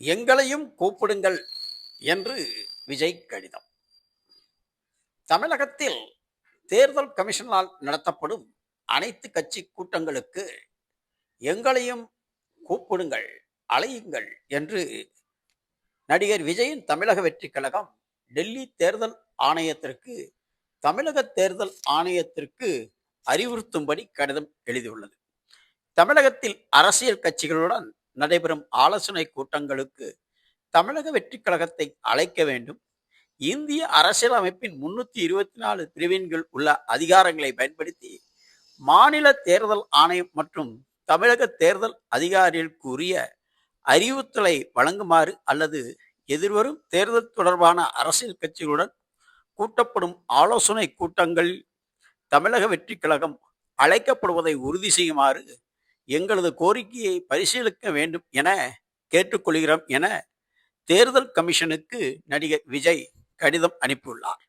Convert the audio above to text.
எங்களையும் கூப்பிடுங்கள் என்று விஜய் கடிதம். தமிழகத்தில் தேர்தல் கமிஷனால் நடத்தப்படும் அனைத்து கட்சி கூட்டங்களுக்கு எங்களையும் கூப்பிடுங்கள், அழையுங்கள் என்று நடிகர் விஜயின் தமிழக வெற்றி கழகம் டெல்லி தேர்தல் ஆணையத்திற்கு தமிழக தேர்தல் ஆணையத்திற்கு அறிவுறுத்தும்படி கடிதம் எழுதியுள்ளது. தமிழகத்தில் அரசியல் கட்சிகளுடன் நடைபெறும் ஆலோசனை கூட்டங்களுக்கு தமிழக வெற்றி கழகத்தை அழைக்க வேண்டும். இந்திய அரசியல் அமைப்பின் 324 பிரிவின்கள் உள்ள அதிகாரங்களை பயன்படுத்தி மாநில தேர்தல் ஆணையம் மற்றும் தமிழக தேர்தல் அதிகாரிகளுக்கு உரிய அறிவுறுத்தலை வழங்குமாறு அல்லது எதிர்வரும் தேர்தல் தொடர்பான அரசியல் கட்சிகளுடன் கூட்டப்படும் ஆலோசனை கூட்டங்களில் தமிழக வெற்றி கழகம் அழைக்கப்படுவதை உறுதி செய்யுமாறு எங்களது கோரிக்கையை பரிசீலிக்க வேண்டும் என கேட்டுக்கொள்கிறோம் என தேர்தல் கமிஷனுக்கு நடிகர் விஜய் கடிதம் அனுப்பியுள்ளார்.